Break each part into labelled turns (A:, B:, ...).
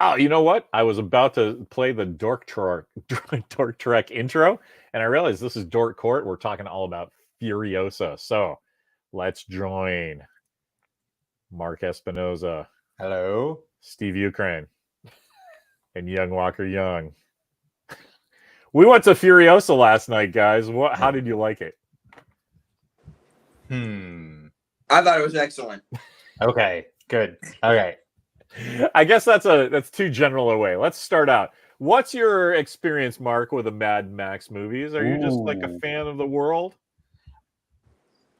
A: Oh, you know what? I was about to play the Dork Trek intro, and I realized this is Dork Court. We're talking all about Furiosa. So let's join Mark Espinoza,
B: Hello.
A: Steve Ukraine, and Young Walker Young. We went to Furiosa last night, guys. How did you like it?
C: I thought it was excellent.
B: Okay, good. Okay.
A: I guess that's too general a way. Let's start out. What's your experience, Mark, with the Mad Max movies? Are you just like a fan of the world?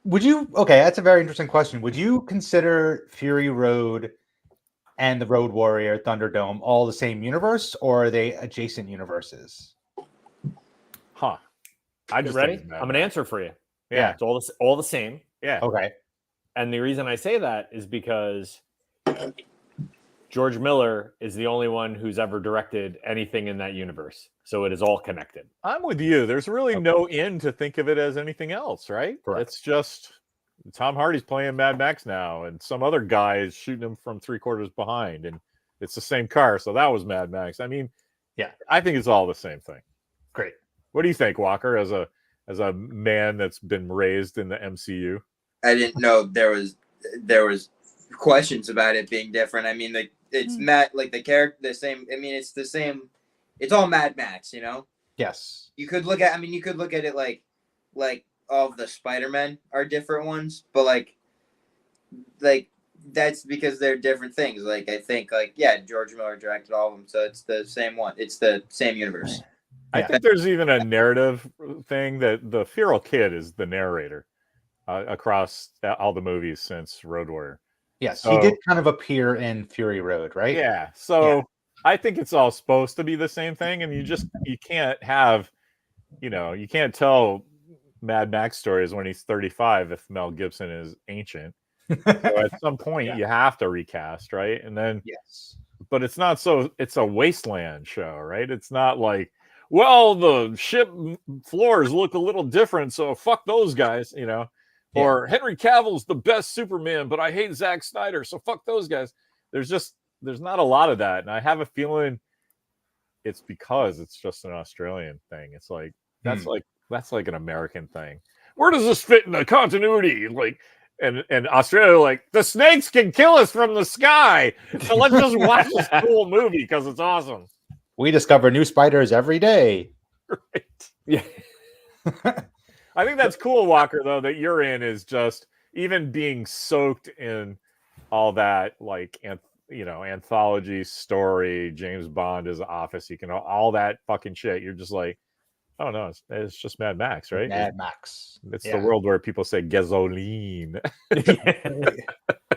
B: Would you? Okay, that's a very interesting question. Would you consider Fury Road and the Road Warrior Thunderdome all the same universe, or are they adjacent universes?
A: Huh. I just
D: ready? I'm gonna answer for you.
A: Yeah.
D: It's all the same.
A: Yeah.
B: Okay.
D: And the reason I say that is because George Miller is the only one who's ever directed anything in that universe. So it is all connected.
A: I'm with you. There's really no end to think of it as anything else, right?
D: Correct.
A: It's just Tom Hardy's playing Mad Max now, and some other guy is shooting him from 3/4 behind, and it's the same car. So that was Mad Max. I mean,
B: yeah,
A: I think it's all the same thing.
B: Great.
A: What do you think, Walker, as a man that's been raised in the MCU?
C: I didn't know there was questions about it being different. I mean, it's the character the same. I mean, it's the same. It's all Mad Max, you know.
B: Yes.
C: You could look at it like all of the Spider-Men are different ones, but like that's because they're different things. Like I think George Miller directed all of them, so it's the same one. It's the same universe.
A: I think there's even a narrative thing that the feral kid is the narrator across all the movies since Road Warrior.
B: Yes, he did kind of appear in Fury Road, right?
A: Yeah. So I think it's all supposed to be the same thing, and you can't have, you can't tell Mad Max stories when he's 35 if Mel Gibson is ancient. So at some point you have to recast, right? And then but it's not it's a wasteland show, right? It's not like, well, the ship floors look a little different, so fuck those guys, or Henry Cavill's the best Superman, but I hate Zack Snyder, so fuck those guys. There's not a lot of that, and I have a feeling it's because it's just an Australian thing. It's like that's like an American thing. Where does this fit in the continuity? Like, and Australia, like, the snakes can kill us from the sky, so let's just watch this cool movie because it's awesome.
B: We discover new spiders every day.
A: Right. Yeah. I think that's cool, Walker, though, that you're in is just even being soaked in all that, like, anthology story, James Bond is Office, all that fucking shit. You're just like, oh no, it's just Mad Max, right?
B: Mad Max.
A: It's the world where people say gasoline.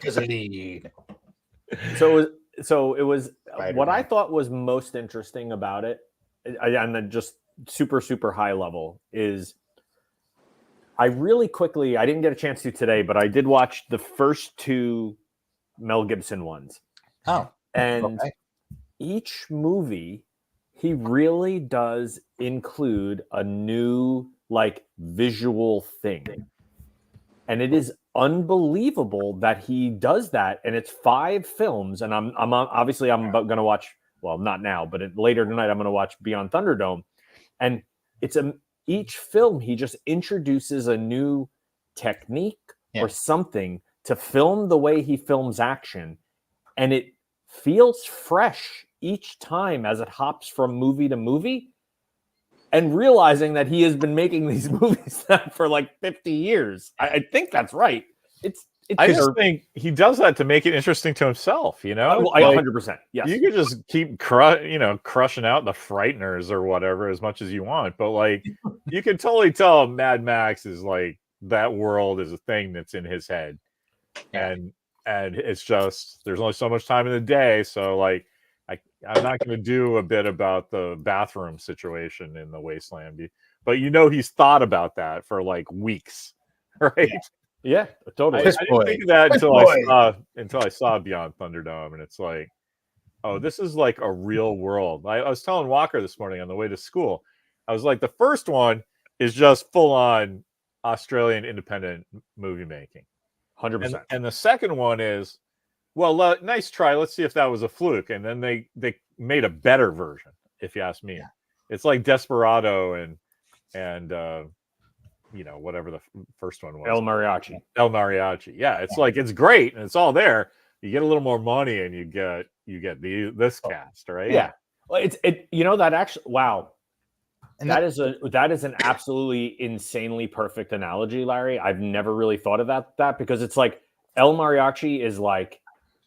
B: Gasoline.
D: So it was what I thought was most interesting about it, and then just super, super high level, is I didn't get a chance to today, but I did watch the first two Mel Gibson ones.
B: Oh.
D: And each movie, he really does include a new, like, visual thing. And it is unbelievable that he does that. And it's 5 films. And I'm going to watch, well, not now, but later tonight, I'm going to watch Beyond Thunderdome. And it's each film, he just introduces a new technique or something to film the way he films action. And it feels fresh each time as it hops from movie to movie, and realizing that he has been making these movies for like 50 years. I think that's right.
A: I just think he does that to make it interesting to himself,
D: 100%. Yes.
A: You could just keep crushing out the Frighteners or whatever as much as you want, but like you can totally tell Mad Max is like that world is a thing that's in his head. And it's just there's only so much time in the day, so like I'm not going to do a bit about the bathroom situation in the wasteland, but he's thought about that for like weeks, right?
D: Yeah, totally.
A: I didn't think of that until I saw Beyond Thunderdome, and it's like, oh, this is like a real world. I was telling Walker this morning on the way to school, I was like, the first one is just full on Australian independent movie making,
D: 100%.
A: And the second one is well, nice try. Let's see if that was a fluke. And then they made a better version, if you ask me.
B: Yeah.
A: It's like Desperado and whatever the first one was.
D: El Mariachi.
A: El Mariachi. Yeah, it's like it's great and it's all there. You get a little more money and you get this cast, right?
D: Yeah. Well, that actually, wow.
B: And
D: that is an absolutely insanely perfect analogy, Larry. I've never really thought of that because it's like El Mariachi is like,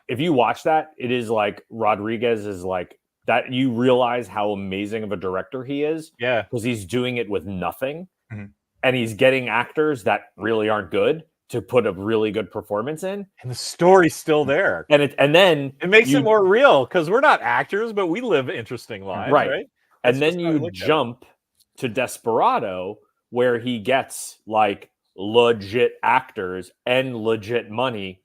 D: if you watch that, it is like Rodriguez is like that. You realize how amazing of a director he is.
A: Yeah.
D: Because he's doing it with nothing.
B: Mm-hmm.
D: And he's getting actors that really aren't good to put a really good performance in.
A: And the story's still there.
D: And then
A: it makes it more real because we're not actors, but we live interesting lives, right?
D: And then you jump to Desperado, where he gets like legit actors and legit money,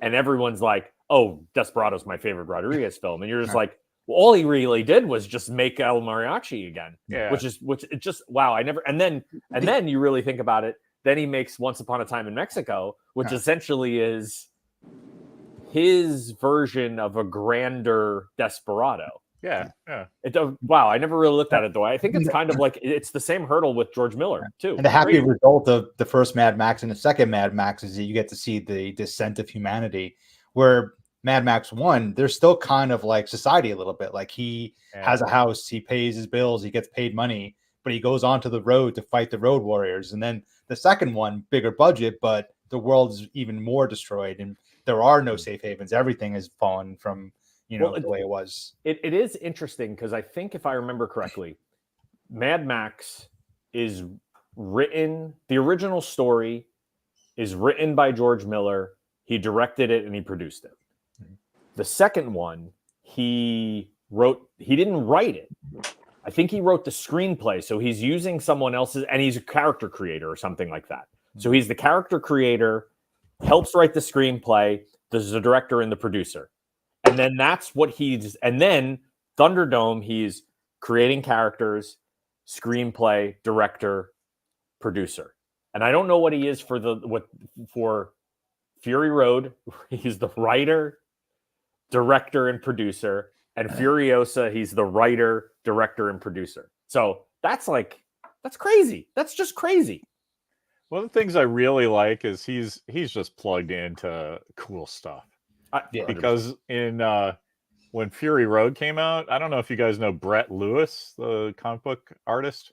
D: and everyone's like, "Oh, Desperado's my favorite Rodriguez film," and you're just like, well, all he really did was just make El Mariachi again, which it just wow. And then you really think about it. Then he makes Once Upon a Time in Mexico, which essentially is his version of a grander Desperado.
A: Yeah.
D: Wow, I never really looked at it the way. I think it's kind of like it's the same hurdle with George Miller too.
B: And the happy result of the first Mad Max and the second Mad Max is that you get to see the descent of humanity. Where Mad Max 1, they're still kind of like society a little bit. Like he has a house, he pays his bills, he gets paid money, but he goes onto the road to fight the road warriors. And then the second one, bigger budget, but the world is even more destroyed, and there are no safe havens. Everything has fallen from the way it was.
D: It is interesting because I think if I remember correctly, Mad Max is written. The original story is written by George Miller. He directed it and he produced it. The second one, he didn't write it. I think he wrote the screenplay. So he's using someone else's, and he's a character creator or something like that. So he's the character creator, helps write the screenplay, there's the director and the producer. And then that's what and then Thunderdome, he's creating characters, screenplay, director, producer. And I don't know what he is for Fury Road. He's the writer, director, and producer. And Furiosa, he's the writer, director, and producer. So that's crazy. That's just crazy.
A: One of the things I really like is he's just plugged into cool stuff. Because in when Fury Road came out, I don't know if you guys know Brett Lewis, the comic book artist.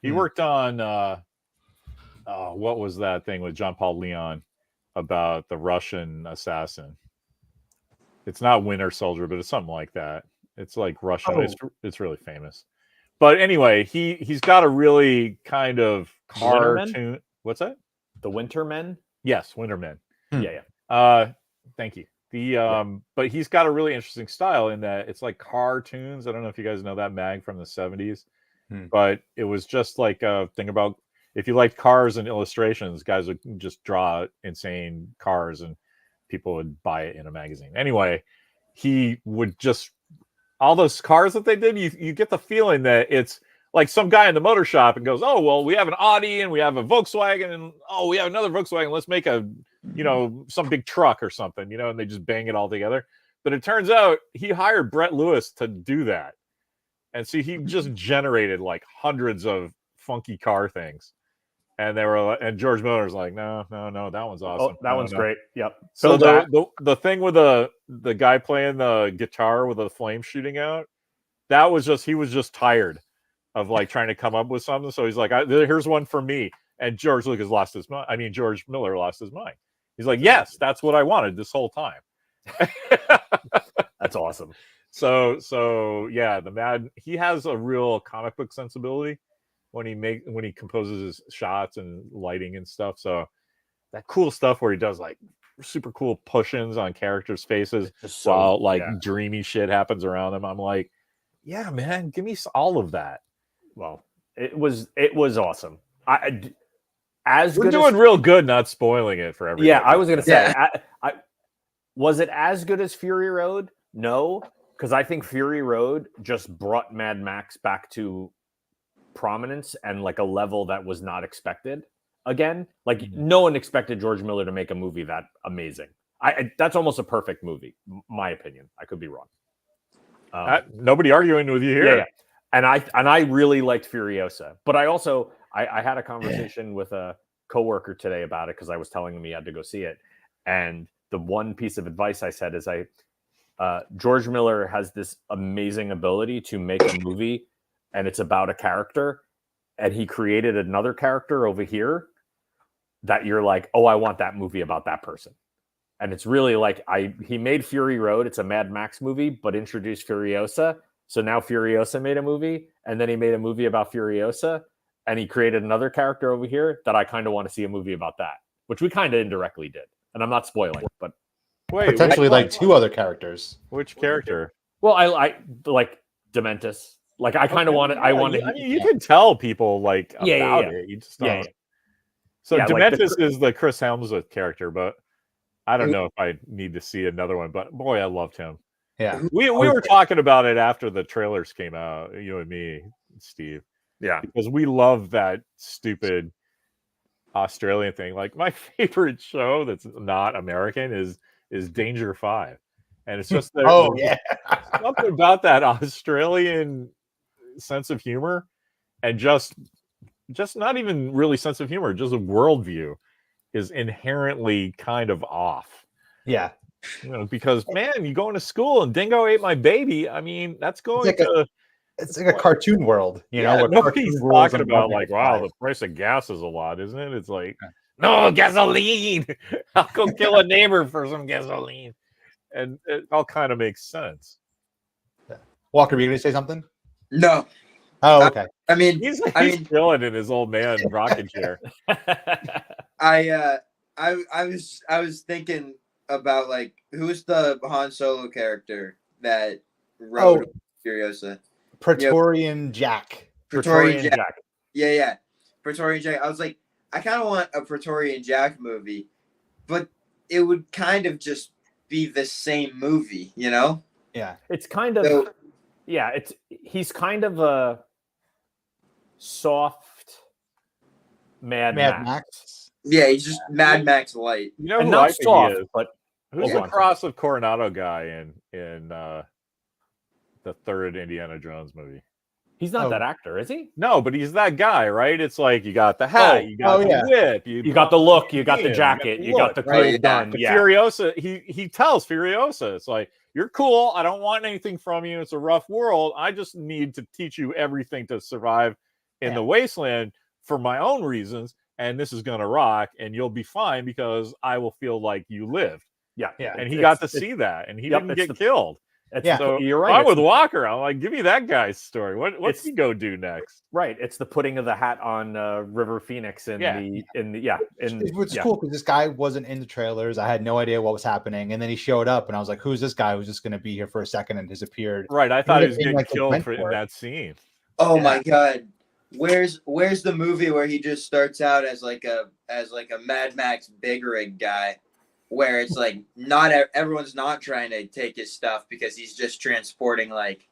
A: He worked on what was that thing with John Paul Leon about the Russian assassin? It's not Winter Soldier, but it's something like that. It's like Russian. It's really famous. But anyway, he's got a really kind of cartoon. What's that?
D: The Winter Men?
A: Yes, Winter Men.
D: Yeah.
A: Thank you. But he's got a really interesting style in that it's like cartoons. I don't know if you guys know that mag from the 70s, but it was just like a thing about if you liked cars and illustrations, guys would just draw insane cars and people would buy it in a magazine. Anyway, he would just all those cars that they did, you get the feeling that it's like some guy in the motor shop and goes, oh, well, we have an Audi and we have a Volkswagen and we have another Volkswagen. Let's make a, some big truck or something, and they just bang it all together. But it turns out he hired Brett Lewis to do that. And so he just generated like hundreds of funky car things. And and George Miller's like, no, that one's awesome.
D: That one's great. Yep.
A: So the thing with the guy playing the guitar with the flame shooting out, he was just tired of like trying to come up with something. So he's like, here's one for me. And George Miller lost his mind. He's like, yes, that's what I wanted this whole time.
D: That's awesome.
A: So yeah, he has a real comic book sensibility when he composes his shots and lighting and stuff. So that cool stuff where he does like super cool push-ins on characters' faces while dreamy shit happens around them. I'm like, yeah, man, give me all of that.
D: Well, it was awesome.
A: We're doing real good, not spoiling it for everyone.
D: Yeah, I was gonna say, was it as good as Fury Road? No, because I think Fury Road just brought Mad Max back to prominence and like a level that was not expected again. Like no one expected George Miller to make a movie that amazing. That's almost a perfect movie, my opinion. I could be wrong.
A: Nobody arguing with you here.
D: Yeah. And I really liked Furiosa, but I also I had a conversation with a coworker today about it because I was telling him he had to go see it, and the one piece of advice I said is George Miller has this amazing ability to make a movie, and it's about a character, and he created another character over here that you're like, oh, I want that movie about that person. And it's really like he made Fury Road. It's a Mad Max movie, but introduced Furiosa. So now Furiosa made a movie, and then he made a movie about Furiosa, and he created another character over here that I kind of want to see a movie about that, which we kind of indirectly did. And I'm not spoiling, but
B: potentially like two other characters.
A: Which character?
D: Well, I like Dementis. Like I kind of wanted. I wanted.
A: I mean, you can tell people like about it. You just don't.
D: Yeah.
A: So
D: Yeah,
A: Dementis is the Chris Hemsworth character, but I don't know if I need to see another one. But boy, I loved him.
B: Yeah,
A: we were talking about it after the trailers came out. You and me, Steve.
D: Yeah,
A: because we love that stupid Australian thing. Like my favorite show that's not American is Danger 5, and it's just something about that Australian sense of humor, and just not even really sense of humor, just a worldview is inherently kind of off.
B: Yeah,
A: because man, you going to school and Dingo ate my baby. I mean, that's going
B: it's like a cartoon world,
A: where nobody's talking about like, wow, the price of gas is a lot, isn't it? It's like, no, gasoline. I'll go kill a neighbor for some gasoline. And it all kind of makes sense.
B: Walker, were you going to say something?
C: No.
B: Oh, okay.
C: I mean,
A: he's chilling in his old man rocking chair.
C: I was thinking about like who's the Han Solo character that wrote Furiosa?
B: Praetorian Jack.
C: Praetorian Jack. Yeah. Praetorian Jack. I was like, I kind of want a Praetorian Jack movie, but it would kind of just be the same movie, you know?
B: Yeah.
D: It's kind of he's kind of a soft Mad Max.
C: Yeah, he's just Mad Max light.
A: You know,
D: and
A: who
D: not
A: I think
D: soft,
A: he is?
D: but
A: who's the cross of Coronado guy in the third Indiana Jones movie?
D: He's not that actor, is he?
A: No, but he's that guy, right? It's like you got the hat, you got the whip,
D: you got the look, you got the jacket, you got the cool gun.
A: Yeah. Furiosa, he tells Furiosa, it's like, you're cool. I don't want anything from you. It's a rough world. I just need to teach you everything to survive in the wasteland for my own reasons. And this is going to rock, and you'll be fine because I will feel like you lived.
B: Yeah.
A: And he got to see that, and he didn't get killed.
D: So you're right.
A: I'm with Walker. I'm like, give me that guy's story. What's he go do next?
D: Right. It's the putting of the hat on River Phoenix
B: It's cool because this guy wasn't in the trailers. I had no idea what was happening, and then he showed up, and I was like, "Who's this guy who's just going to be here for a second and disappeared?"
A: Right. I thought he was getting killed in that scene.
C: Oh my god. Where's the movie where he just starts out as like a Mad Max big rig guy, where it's like everyone's not trying to take his stuff because he's just transporting like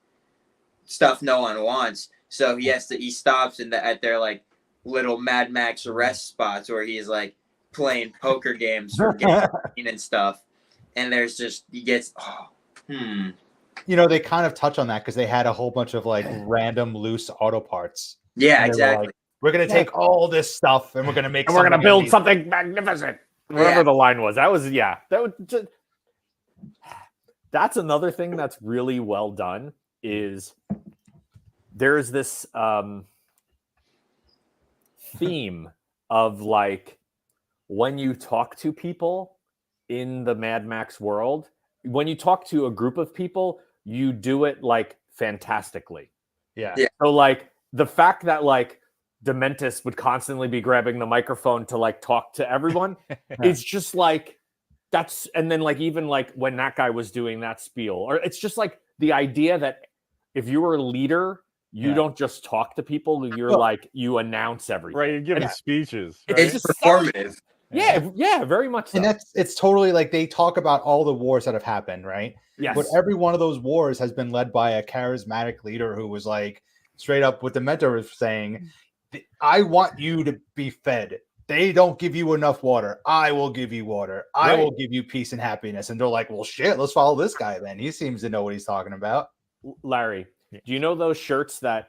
C: stuff no one wants. So he stops at their like little Mad Max rest spots where he's like playing poker games for gasoline and stuff. And he gets
B: You know, they kind of touch on that because they had a whole bunch of like random loose auto parts.
C: Yeah, exactly.
B: Like, we're gonna take all this stuff and we're gonna make.
D: And we're gonna build something magnificent. Whatever the line was, that's another thing that's really well done. Is there's this theme of like when you talk to people in the Mad Max world, when you talk to a group of people, you do it like fantastically.
B: Yeah.
D: So like the fact that like Dementis would constantly be grabbing the microphone to like talk to everyone, it's just like that's, and then like even like when that guy was doing that spiel, or it's just like the idea that if you were a leader, you don't just talk to people, you're like you announce everything.
A: Right, you're giving speeches. Right?
C: It's just performative.
D: Yeah, very much so.
B: And it's totally like they talk about all the wars that have happened, right?
D: Yes.
B: But every one of those wars has been led by a charismatic leader who was like straight up what the mentor was saying, I want you to be fed. they don't give you enough water. I will give you water. I
D: Right.
B: will give you peace and happiness. And they're like, well, shit, let's follow this guy then. He seems to know what he's talking about.
D: Larry, do you know those shirts that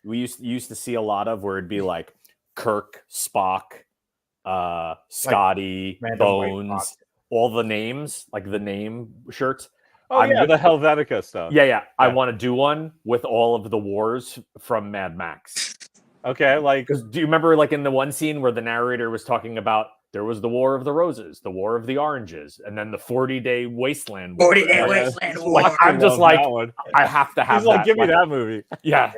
D: we used to see a lot of, where it'd be like Kirk, Spock, Scotty,
B: random white
D: Bones,
B: box.
D: all the names, like the name shirts?
A: Oh yeah, the Helvetica stuff.
D: Yeah. I want to do one with all of the wars from Mad Max.
A: Okay, like
D: Because do you remember, like in the one scene where the narrator was talking about there was the War of the Roses, the War of the Oranges, and then the 40-day Wasteland War.
C: 40-day
A: Like,
C: Wasteland
A: I
C: War.
D: I'm just
A: love
D: like,
A: that one.
D: I have to have
A: He's like,
D: that.
A: give me that movie.
D: Yeah.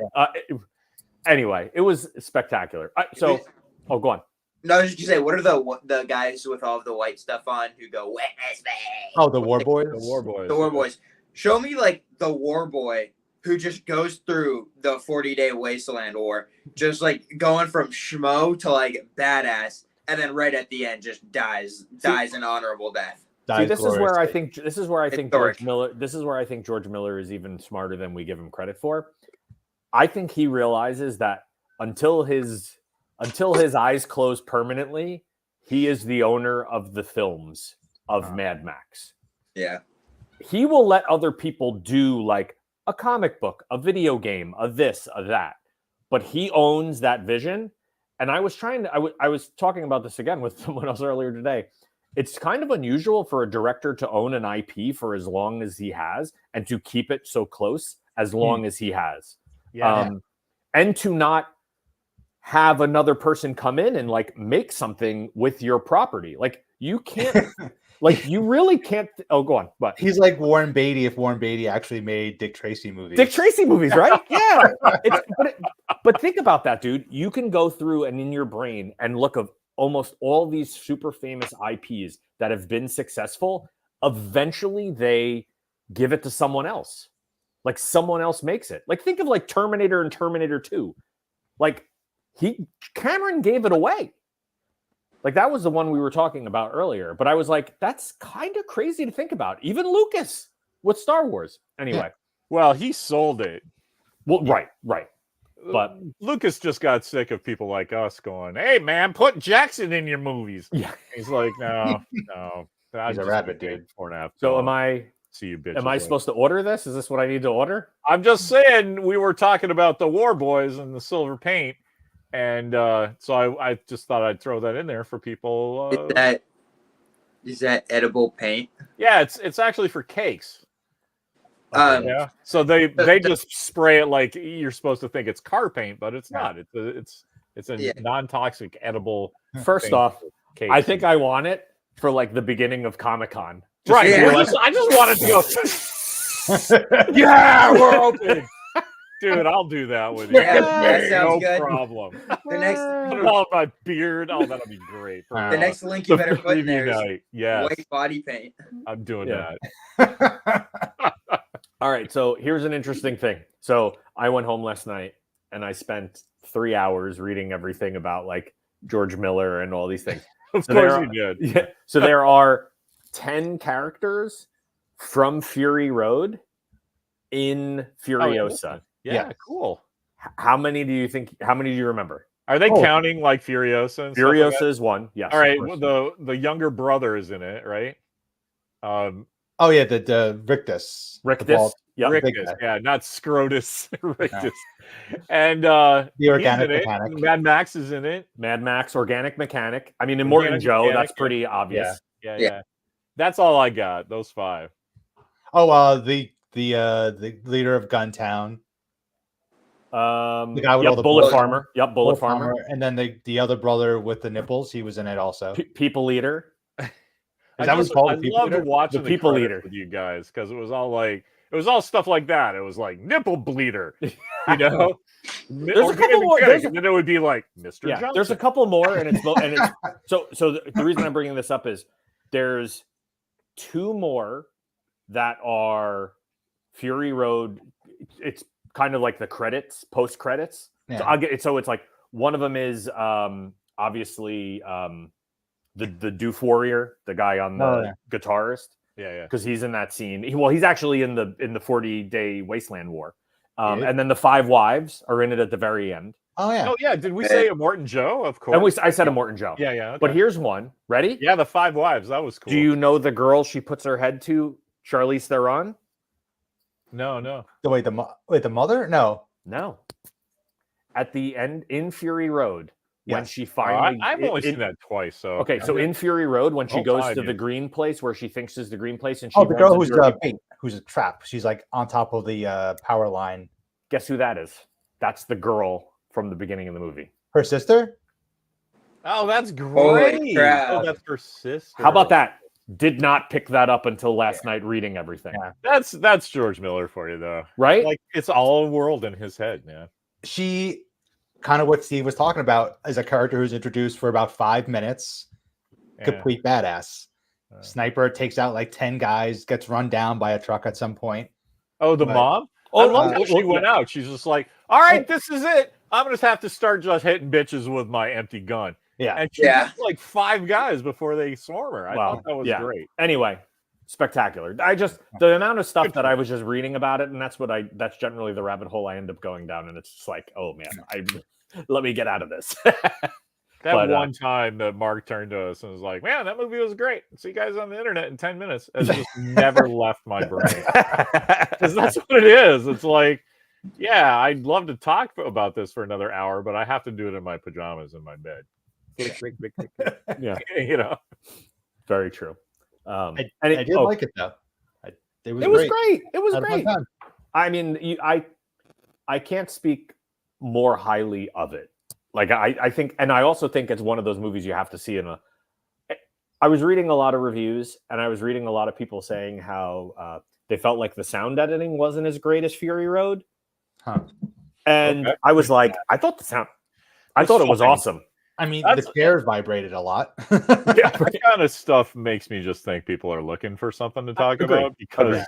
D: Anyway, it was spectacular. So, go on.
C: No, I was just gonna say, what are the guys with all of the white stuff on who go witness me?
B: Oh, the War Boys?
A: The War Boys.
C: The War Boys. Show me like the War Boy who just goes through the 40-day Wasteland War, just like going from schmo to like badass, and then right at the end just dies an honorable death.
D: See, this is where I think
C: Dork.
D: George Miller is even smarter than we give him credit for. I think he realizes that until his eyes close permanently, he is the owner of the films of Mad Max.
C: Yeah.
D: He will let other people do like a comic book, a video game, a this, a that, but he owns that vision. And I was talking about this again with someone else earlier today. It's kind of unusual for a director to own an IP for as long as he has and to keep it so close as long as he has.
A: Yeah.
D: And to not have another person come in and like make something with your property. Like you can't, like you really can't. Oh, go on. But
B: He's like Warren Beatty if Warren Beatty actually made Dick Tracy movies.
D: Dick Tracy movies, right? Yeah. But think about that, dude. You can go through and in your brain and look of almost all these super famous IPs that have been successful. Eventually, they give it to someone else. Like someone else makes it. Like think of like Terminator and Terminator 2. Like Cameron gave it away. Like that was the one we were talking about earlier. But I was like, that's kind of crazy to think about. Even Lucas with Star Wars. Anyway.
A: Well, he sold it.
D: Well, right. But
A: Lucas just got sick of people like us going, "Hey, man, put Jackson in your movies."
D: Yeah.
A: He's like, no.
B: He's a rabbit, dude.
D: So am I
A: See you, bitch.
D: am I supposed to order this? Is this what I need to order?
A: I'm just saying, we were talking about the War Boys and the silver paint, and so I just thought I'd throw that in there for people.
C: Is that edible paint?
A: Yeah, it's actually for cakes.
C: Yeah.
A: So they just spray it like you're supposed to think it's car paint, but it's not. It's a non-toxic edible.
D: First off,
A: cakes.
D: I think I want it for like the beginning of Comic-Con.
A: Right.
C: Yeah.
A: I just wanted to go. Yeah, we're open. Dude, I'll do that with you.
C: Yeah, that sounds
A: no
C: good.
A: problem.
C: The next
A: Put it on my beard. Oh, that'll be great.
C: the next link you better put in there is
A: night. Yes,
C: white body paint.
A: I'm doing
D: Yeah.
A: that.
D: All right, so here's an interesting thing. So I went home last night and I spent 3 hours reading everything about like George Miller and all these things.
A: Of
D: So
A: course
D: there
A: you did.
D: Yeah. So there are 10 characters from Fury Road in Furiosa.
A: Yeah, cool.
D: How many do you remember?
A: Are they counting like Furiosa? And
D: Furiosa
A: stuff like
D: is one. Yes.
A: that? All right.
D: of course.
A: Well, the younger brother is in it, right?
B: Oh yeah, the Rictus.
D: Rictus. Yep.
A: Rictus,
B: guy.
A: yeah, not Scrotus. Rictus. And
B: The
A: he's
B: organic
A: in it.
B: mechanic.
A: Mad Max is in it.
D: Mad Max, Organic Mechanic. I mean, Immortan Joe,
A: Mechanic,
D: that's pretty obvious.
A: Yeah. That's all I got. Those 5.
B: Oh, the leader of Guntown. The guy with all the
D: Bullet
B: bullets.
D: Farmer. Yep, Bullet Farmer.
B: And then the other brother with the nipples, he was in it also.
D: People Eater.
B: Is that what it's called?
A: I
B: The People
A: loved
B: Eater?
A: watching
D: The People
A: credits
D: Eater.
A: with you guys because it was all stuff like that. It was like nipple bleeder, you know.
D: There's a couple more.
A: And then it would be like Mr.
D: Yeah,
A: Johnson.
D: there's a couple more, and it's so the reason I'm bringing this up is there's 2 more that are Fury Road. It's kind of like the credits, post credits.
B: Yeah.
D: So I'll get it. So it's like one of them is obviously the Doof Warrior, the guy on the guitarist,
A: yeah.
D: because he's in that scene. He's actually in the 40-day Wasteland War. And then the 5 wives are in it at the very end.
B: Oh yeah.
A: Oh yeah, did we say Immortan Joe? Of course.
D: And I said Immortan Joe.
A: Yeah. Okay.
D: But here's one. Ready?
A: Yeah, the 5 Wives. That was cool.
D: Do you know the girl she puts her head to, Charlize Theron?
A: No.
B: Wait, the mother? No.
D: No. At the end, in Fury Road, when
B: Yes.
D: she finally...
A: I've only seen that twice. So
D: Okay, so in Fury Road, when she
A: Don't
D: goes
A: find
D: to
A: you.
D: the green place where she thinks is the green place, and she
B: Oh, the girl
D: runs
B: who's
D: into her-
B: bait, who's a trap. She's like on top of the power line.
D: Guess who that is? That's the girl from the beginning of the movie.
B: Her sister?
A: Oh, that's great.
C: Holy crap.
A: Oh, that's her sister.
D: How about that? Did not pick that up until last night reading everything.
B: Yeah.
A: That's George Miller for you, though.
D: Right?
A: Like it's all a world in his head, man.
B: She, kind of what Steve was talking about, is a character who's introduced for about 5 minutes.
A: Yeah.
B: Complete badass. Sniper takes out like 10 guys, gets run down by a truck at some point.
A: Oh, the
B: But-
A: mom?
D: Oh,
A: I love how she went out. She's just like, all right, this is it. I'm going to have to start just hitting bitches with my empty gun.
B: Yeah.
A: And she
C: Yeah.
A: hit like 5 guys before they swarm her. I thought that was great.
D: Anyway, spectacular. The amount of stuff that I was just reading about it, and that's generally the rabbit hole I end up going down, and it's just like, oh man, let me get out of this.
A: That one time that Mark turned to us and was like, man, that movie was great. See you guys on the internet in 10 minutes. It's just never left my brain. Because that's what it is. It's like, yeah, I'd love to talk about this for another hour, but I have to do it in my pajamas in my bed.
D: Yeah,
A: You know?
D: very true.
B: I did like it though. It was
D: great. It was
B: Had a fun
D: great.
B: time.
D: I mean, I can't speak more highly of it. Like I think, and I also think it's one of those movies you have to see I was reading a lot of reviews, and I was reading a lot of people saying how they felt like the sound editing wasn't as great as Fury Road.
B: Huh.
D: And
A: Okay.
D: I was like, I thought it was awesome.
B: I mean,
A: That's-
B: the chairs vibrated a lot.
D: Yeah,
A: That kind of stuff makes me just think people are looking for something to talk
D: Agreed.
A: about because,
B: Agreed.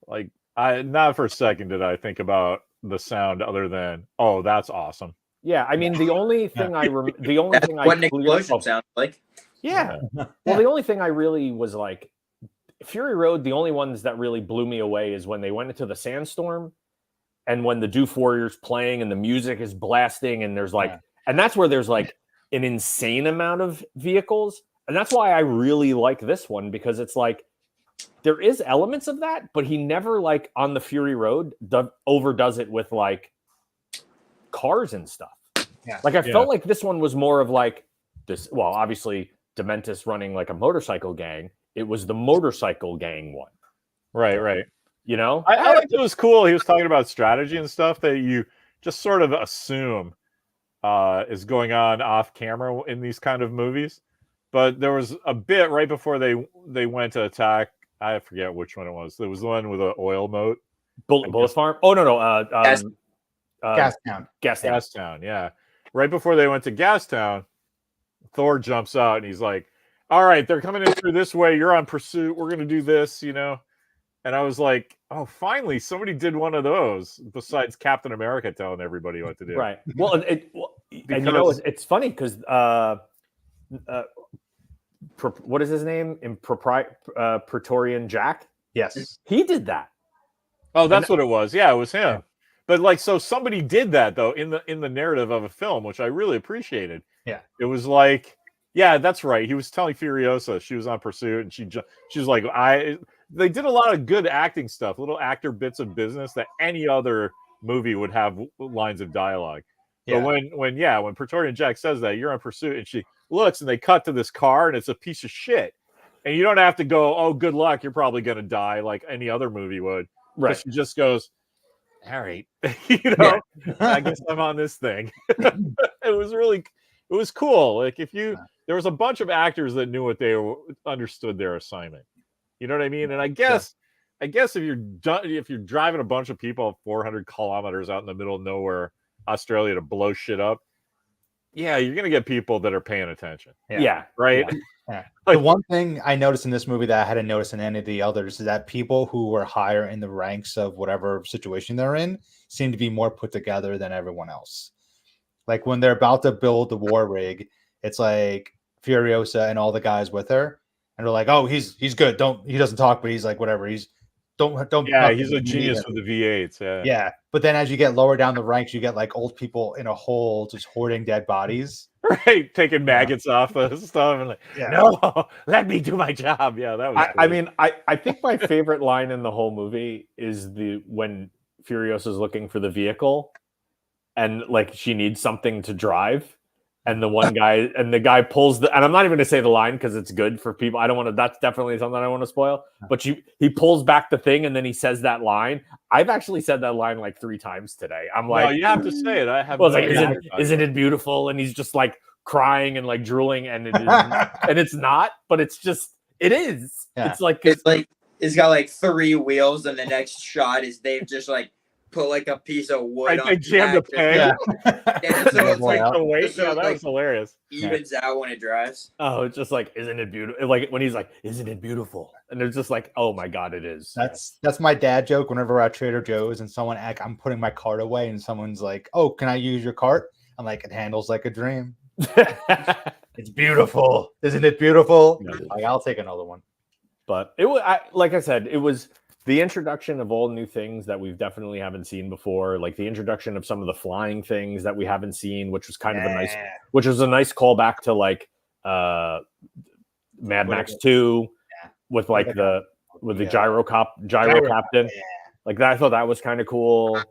A: like, I not for a second did I think about the sound other than, oh, that's awesome.
D: Yeah, I mean, the only thing
C: That's what an explosion sounds like.
D: Yeah. Well, the only thing I really was like, Fury Road, the only ones that really blew me away is when they went into the sandstorm and when the Doof Warrior's playing and the music is blasting and there's like, and that's where there's like an insane amount of vehicles. And that's why I really like this one, because it's like, there is elements of that, but he never like on the Fury Road overdoes it with like cars and stuff.
B: Yeah.
D: Like I felt like this one was more of like this. Well, obviously Dementis running like a motorcycle gang. It was the motorcycle gang one,
A: Right.
D: you know?
A: I liked it was cool. He was talking about strategy and stuff that you just sort of assume is going on off camera in these kind of movies. But there was a bit right before they went to attack. I forget which one it was. There was the one with an oil moat.
D: Bullet Farm. Oh no.
B: Gastown.
A: Gastown, yeah. Right before they went to Gastown, Thor jumps out and he's like, all right, they're coming in through this way. You're on pursuit. We're going to do this, you know? And I was like, oh, finally, somebody did one of those besides Captain America telling everybody what to do.
D: Right. Well, and you know, it's funny because what is his name? Praetorian Jack?
B: Yes.
D: He did that.
A: Oh, that's what it was. Yeah, it was him. But like, so somebody did that though in the narrative of a film, which I really appreciated.
B: Yeah.
A: It was like, yeah, that's right. He was telling Furiosa she was on pursuit, and she was like, They did a lot of good acting stuff, little actor bits of business that any other movie would have lines of dialogue.
B: Yeah.
A: But when Praetorian Jack says that, you're on pursuit, and she looks, and they cut to this car, and it's a piece of shit, and you don't have to go, oh, good luck, you're probably gonna die like any other movie would.
D: Right.
A: She just goes, all right, you know, I guess I'm on this thing. It was cool. Like there was a bunch of actors that knew what understood their assignment. You know what I mean? And I guess if you're driving a bunch of people 400 kilometers out in the middle of nowhere, Australia, to blow shit up, yeah, you're gonna get people that are paying attention.
D: Yeah.
A: Right.
B: Yeah. The one thing I noticed in this movie that I hadn't noticed in any of the others is that people who were higher in the ranks of whatever situation they're in seem to be more put together than everyone else. Like when they're about to build the war rig, it's like Furiosa and all the guys with her, and they're like, "Oh, he's good. He doesn't talk, but he's like whatever. He's don't.
A: Yeah,
B: fucking
A: he's a
B: need
A: genius
B: him.
A: with the V8s. Yeah.
B: Yeah, but then as you get lower down the ranks, you get like old people in a hole just hoarding dead bodies.
A: Right, taking maggots off of stuff and like,
B: Yeah.
A: no, let me do my job. Yeah, that was.
D: I
A: great.
D: mean, I think my favorite line in the whole movie is when Furiosa is looking for the vehicle, and like she needs something to drive, and the guy pulls and I'm not even going to say the line because it's good for people. I don't want to. That's definitely something I don't want to spoil. But he pulls back the thing, and then he says that line. I've actually said that line like 3 times today. I'm like,
A: no, you have to say it. I have.
D: well,
A: no
D: it's like,
A: idea.
D: isn't it beautiful? And he's just like crying and like drooling, and it is, and it's not, but it's just, it is.
B: Yeah.
D: It's like
C: it's got like 3 wheels, and the next shot is they've just like put like a piece of wood
A: Right,
C: on
A: they jammed a
C: back,
A: peg.
B: Yeah.
C: and so it's like
A: The weight.
C: so
A: Yeah,
C: it,
A: that
C: like,
A: was hilarious.
C: evens out when it drives.
D: oh, it's just like, isn't it beautiful? Like when he's like, isn't it beautiful? And it's just like, oh my god, it is.
B: That's my dad joke. Whenever we're at Trader Joe's and I'm putting my cart away, and someone's like, "Oh, can I use your cart?" I'm like, "It handles like a dream. It's beautiful, isn't it beautiful?"
D: Yeah.
B: Like, I'll take another one.
D: But it was, like I said, it was the introduction of all new things that we've definitely haven't seen before, like the introduction of some of the flying things that we haven't seen, which was kind of a nice callback to like Mad Max 2 with like the gyro captain.
B: Yeah.
D: Like that, I thought that was kind of cool.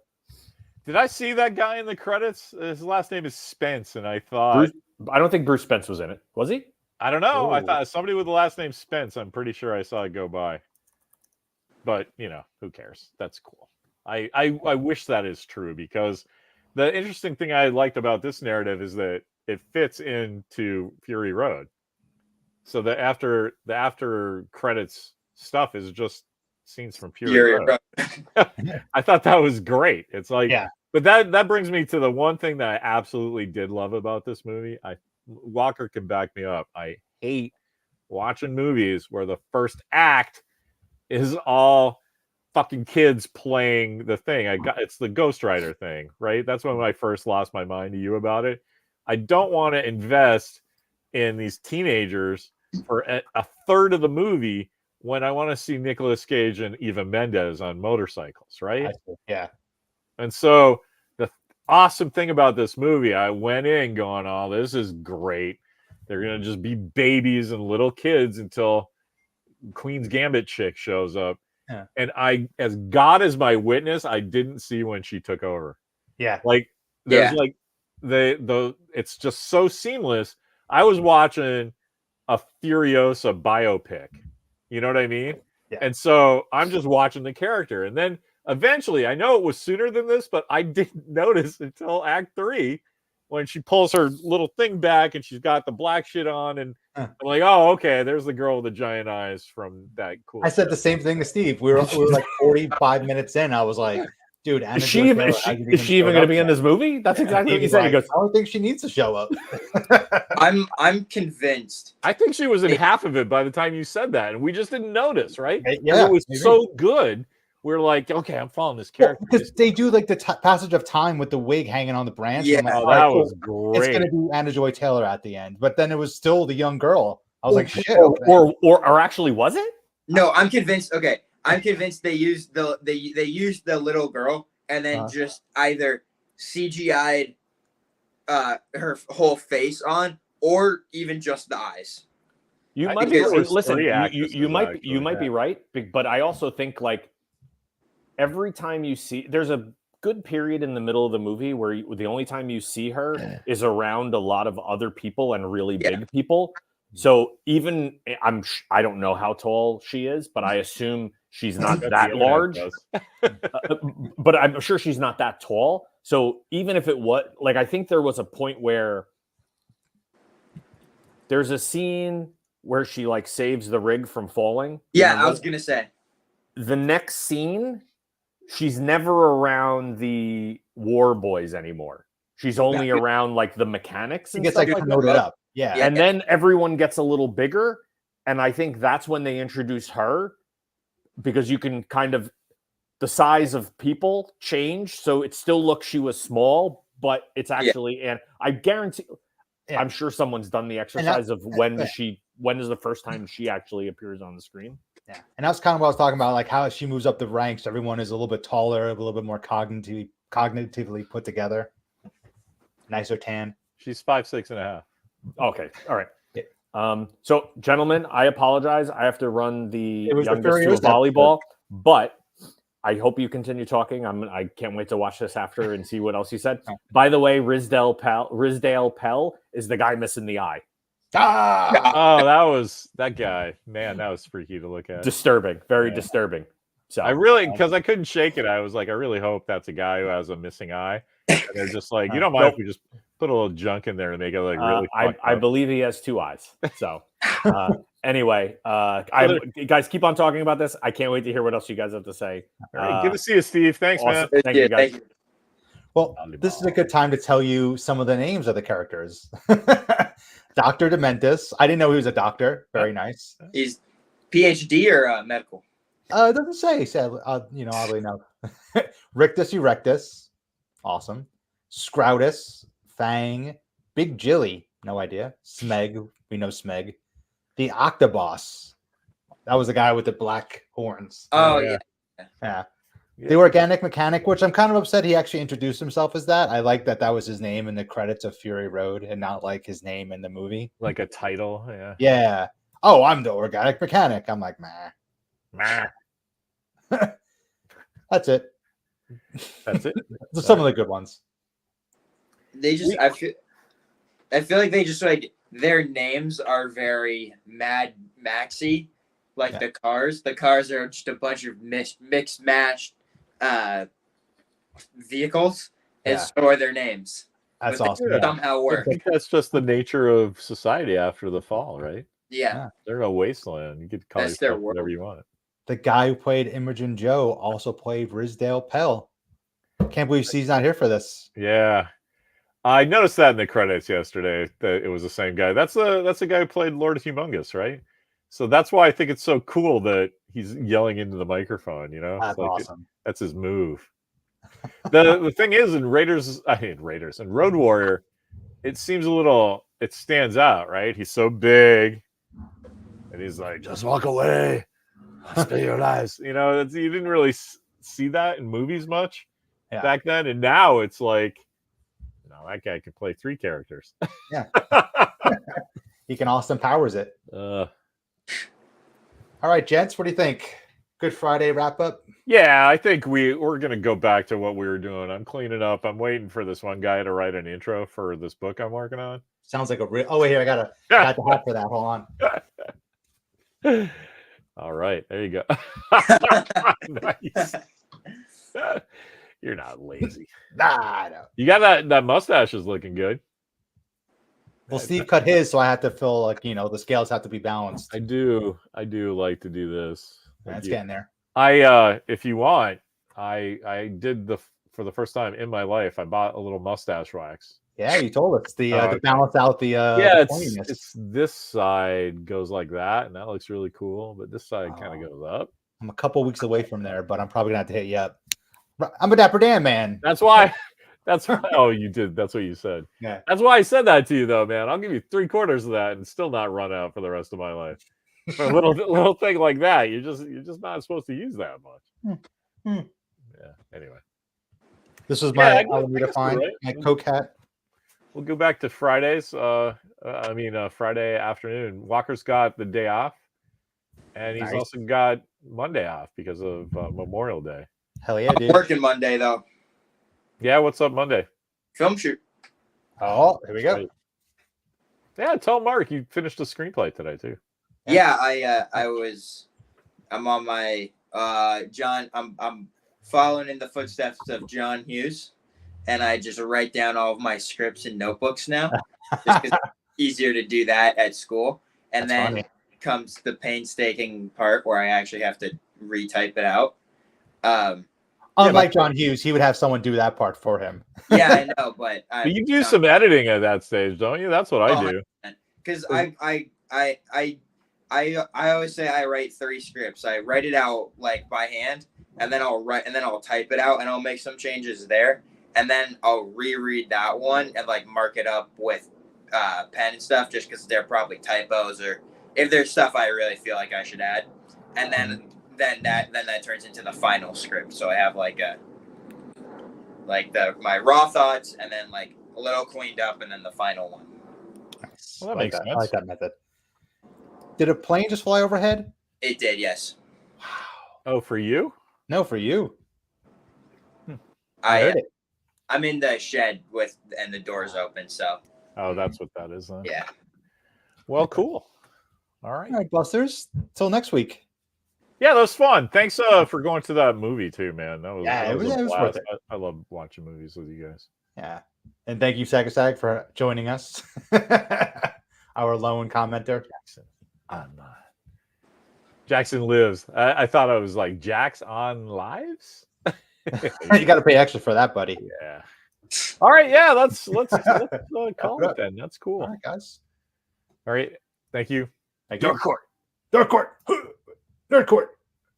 A: Did I see that guy in the credits? His last name is Spence, and I thought
D: I don't think Bruce Spence was in it. Was he?
A: I don't know. I
D: Ooh.
A: thought somebody with the last name Spence. I'm pretty sure I saw it go by. But who cares? That's cool. I wish that is true, because the interesting thing I liked about this narrative is that it fits into Fury Road. So the after credits stuff is just scenes from Fury Road. I thought that was great. It's like,
B: Yeah.
A: But that brings me to the one thing that I absolutely did love about this movie. Walker can back me up. I hate watching movies where the first act is all fucking kids playing the thing. It's the Ghost Rider thing, right? That's when I first lost my mind to you about it. I don't want to invest in these teenagers for a third of the movie when I want to see Nicolas Cage and Eva Mendes on motorcycles, right?
B: Yeah.
A: And so the awesome thing about this movie, I went in going, "Oh, this is great. They're gonna just be babies and little kids until Queen's Gambit chick shows up."
B: Yeah.
A: And as God is my witness, I didn't see when she took over.
B: Yeah.
A: Like there's like it's just so seamless. I was watching a Furiosa biopic. You know what I mean?
B: Yeah.
A: And so I'm just watching the character. And then eventually, I know it was sooner than this, but I didn't notice until Act 3 when she pulls her little thing back and she's got the black shit on. And I'm like, oh, okay, there's the girl with the giant eyes from that cool.
B: I said the same thing to Steve. We were like 45 minutes in. I was like, dude,
D: is she even going to be in this movie? That's exactly what you said. He goes,
B: I don't think she needs to show up.
C: I'm convinced.
A: I think she was in half of it by the time you said that, and we just didn't notice, right?
B: Yeah,
A: it was so good. We're like, okay, I'm following this character.
B: Because they do like the passage of time with the wig hanging on the branch.
C: Yeah,
B: like,
A: that was great.
B: It's going to be Anna Joy Taylor at the end, but then it was still the young girl. I was like, shit.
D: Or actually, was it?
C: No, I'm convinced. Okay, I'm convinced they used the little girl and then just either CGI'd her whole face on, or even just the eyes.
D: You
C: I
D: might
C: think
D: be
C: it's
D: listen.
A: three
D: You might
A: actresses,
D: be right, but I also think like every time you see, there's a good period in the middle of the movie where the only time you see her is around a lot of other people and really big people. So even I don't know how tall she is, but I assume she's not that large. But I'm sure she's not that tall. So even if it was like, I think there was a point where there's a scene where she like saves the rig from falling.
C: Yeah, I was gonna say
D: the next scene, she's never around the war boys anymore. She's only around like the mechanics and
B: gets
D: stuff
B: like
D: like
B: promoted
D: that.
B: up. Yeah.
D: And then everyone gets a little bigger. And I think that's when they introduce her, because you can kind of, the size of people change. So it still looks she was small, but it's actually, and I guarantee, I'm sure someone's done the exercise of when is the first time she actually appears on the screen.
B: Yeah, and that's kind of what I was talking about, like how as she moves up the ranks, everyone is a little bit taller, a little bit more cognitively put together, nicer tan.
A: She's 5'6.5".
D: Okay, all right.
B: Yeah.
D: So, gentlemen, I apologize. I have to run the
B: It was the
D: youngest to a
B: Furiosa
D: volleyball, but I hope you continue talking. I can't wait to watch this after and see what else you said. By the way, Rizdale Pell is the guy missing the eye.
B: Ah!
A: Oh, that was that guy. Man, that was freaky to look at.
D: Disturbing, very
A: Yeah.
D: disturbing. So
A: I really, because I couldn't shake it. I was like, I really hope that's a guy who has a missing eye. And they're just like, you don't mind if we just put a little junk in there and make it like really.
D: I believe he has 2 eyes. So anyway, guys, keep on talking about this. I can't wait to hear what else you guys have to say.
A: All right, good to see you, Steve. Thanks,
D: Awesome.
A: man.
D: Thank you, guys.
C: Thank you.
B: Well, this is a good time to tell you some of the names of the characters. Dr. Dementis. I didn't know he was a doctor. Very nice.
C: He's PhD or medical?
B: It doesn't say, sadly, oddly enough. Rictus Erectus. Awesome. Scroutus. Fang. Big Jilly. No idea. Smeg. We know Smeg. The Octoboss. That was the guy with the black horns.
C: Oh,
A: yeah.
B: Yeah. The Organic Mechanic, which I'm kind of upset he actually introduced himself as that. I like that was his name in the credits of Fury Road and not like his name in the movie.
A: Like a title, yeah.
B: Yeah. Oh, I'm the Organic Mechanic. I'm like,
A: Meh.
B: That's it.
A: That's it.
B: Some of the good ones.
C: They just I feel like they just like their names are very Mad Maxy, like
B: Yeah.
C: the cars. The cars are just a bunch of mixed matched vehicles, and
B: Yeah.
C: so are their names.
B: That's
C: But they
B: awesome.
A: Yeah.
C: somehow
A: I
C: work.
A: think that's just the nature of society after the fall, right?
C: Yeah.
A: They're a wasteland. You could call
C: That's their
A: yourself whatever
C: world.
A: you want.
B: The guy who played Imogen Joe also played Rizdale Pell. Can't believe he's not here for this.
A: Yeah. I noticed that in the credits yesterday that it was the same guy. That's the guy who played Lord Humongous, right? So that's why I think it's so cool that he's yelling into the microphone, you know?
B: That's
A: It's like
B: awesome.
A: that's his move. The thing is in Raiders and Road Warrior, it stands out, right? He's so big and he's like, just walk away, spare your lives. You know, you didn't really see that in movies much back then, and now it's like, that guy can play 3 characters.
B: Yeah. He can Austin Powers it. All right, gents, what do you think? Good Friday wrap up?
A: Yeah, I think we're gonna go back to what we were doing. I'm cleaning up. I'm waiting for this one guy to write an intro for this book I'm working on.
B: Sounds like a real. Oh, wait, here I got the hat for that. Hold on.
A: All right, there you go. Nice. You're not lazy.
B: Nah, no.
A: You got that mustache is looking good.
B: Well, Steve cut his, so I had to feel like the scales have to be balanced.
A: I do like to do this.
B: That's getting there.
A: If you want, I did for the first time in my life, I bought a little mustache wax.
B: Yeah, you told us to balance out the
A: it's this side goes like that, and that looks really cool. But this side kind of goes up.
B: I'm a couple weeks away from there, but I'm probably gonna have to hit you up. I'm a Dapper Dan man.
A: That's why. Oh, you did. That's what you said.
B: Yeah.
A: That's why I said that to you, though, man. I'll give you 3/4 of that and still not run out for the rest of my life. For a little thing like that, you're just not supposed to use that much. Yeah. Anyway,
B: this was my
A: Alameda
B: find my Coke hat.
A: We'll go back to Fridays. Friday afternoon. Walker's got the day off, and he's also got Monday off because of Memorial Day.
B: Hell yeah, dude.
C: I'm working Monday though.
A: Yeah, what's up Monday?
C: Film shoot.
B: Oh, here we go.
A: Right. Yeah, tell Mark you finished a screenplay today too.
C: Yeah, I'm on my John. I'm following in the footsteps of John Hughes, and I just write down all of my scripts in notebooks now, just because it's easier to do that at school. And
B: That's
C: then
B: funny.
C: comes the painstaking part where I actually have to retype it out.
B: Unlike John Hughes, he would have someone do that part for him.
C: Yeah, I know, but
A: you do some editing at that stage, don't you? That's what I do.
C: Because I always say I write 3 scripts. I write it out like by hand, and then I'll type it out, and I'll make some changes there, and then I'll reread that one and like mark it up with pen and stuff, just because they're probably typos or if there's stuff I really feel like I should add, and then that turns into the final script. So I have like my raw thoughts, and then like a little cleaned up, and then the final one.
B: Nice.
A: Well, that
B: I like
A: makes
B: that. I
A: sense.
B: like that method. Did a plane just fly overhead?
C: It did, yes.
A: Oh, for you?
B: No, for you.
C: I
B: heard it.
C: I'm in the shed and the doors open, so
A: Oh, that's what that is then.
C: yeah.
A: Well, cool. All right.
B: All right, Busters. Till next week.
A: Yeah, that was fun. Thanks for going to that movie too, man. That was
B: Yeah,
A: that
B: it was
A: a
B: worth
A: blast.
B: it.
A: I love watching movies with you guys.
B: Yeah. And thank you, Sagasag, for joining us. Our lone commenter.
A: Jackson, Jackson lives. I thought I was like Jax on lives.
B: You got to pay extra for that, buddy.
A: Yeah. All right. Yeah. Let's call it then. That's cool.
B: All right, guys.
A: All right. Thank you.
B: Thank you.
A: Dork Court.
B: Dork Court. Dork Court.